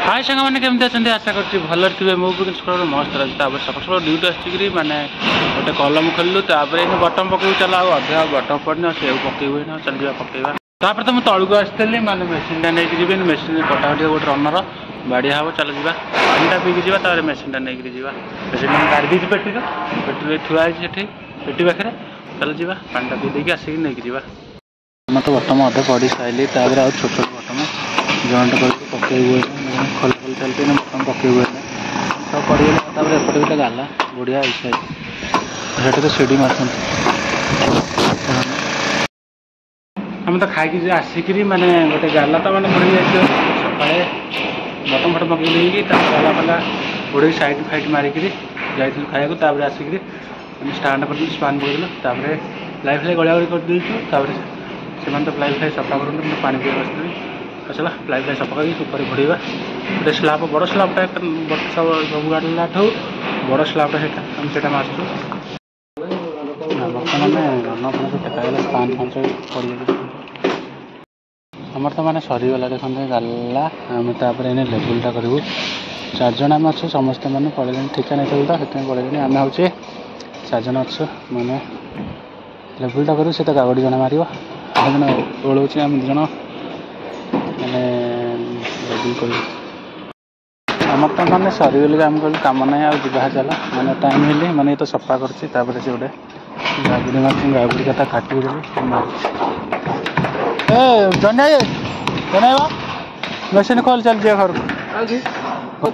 हाय सांग मैंने केमती अच्छा आशा कर भल थे मुझे मस्त लगे सकाल सकाल ड्यूटी आसिक मैंने गोटे कलम खोलु बटम पकड़ चल अधिक बटम पड़ना से पकड़ चल पकड़ा तापर तो मुझे तलू आसती मैंने मेसीन नहीं जी मेसीन कटाकटी गोटे रनर बाड़िया हम चल जा पानी पीकी जावा मेसीन नहीं जा मेसीन गाड़ी दीजिए पेटी पेटी थुआई पेटी पाखे चल जा पानी पी देकी आसिक नहीं जा मैं तो बटम अधे पड़ी सारे आ छोट छोट बटम जॉइंट कर पकड़ हुए खोल खोल चलते बटम पकड़ हुए सब पड़गला एपटे गोटे गाला बढ़िया से तो सीढ़ी मार आम तो खाई आसिक मैंने गोटे गाला तो मैंने बुड़ी जाइए सका बटम फटम पकड़ गाला फाला बुड़ी साइड फाइट मारिक जाइए खाया आसिक स्टाण्ड कर स्पान पकड़ल लाइफ फ्लाई गड़ा गड़ी कर से तो प्लाई फ्लाई सफा कर पानी पी बसती चला प्लाई फ्लाई सफा कर ऊपर घोड़ा गोटे स्लाब बड़ स्लाबटा सब गाड़ा ठाऊ बड़ स्लाबटा से मार्चु बर्तमान रन फन टेका पान फान सब पड़ आमर तो मैंने सरीगला देखते गाला आम तापर लेवलटा करूँ 4 जन आम अच्छे समस्ते मैंने पड़े ठिका नहीं तो से पड़े आम हूँ 4 जन अच्छे मैंने लेवलटा करूँ से तो गागड़ी जन मार जन ओलोच आम 2 जन मैंने लेवल कर आमर तो मैंने सरीगल आम कह कम ना आ जा चल मैंने टाइम मिली मैंने तो सफा कर से गोटे गागुड़ी मार गागुड़ी कथा काटी जन मेसीन खोल चल जा घर को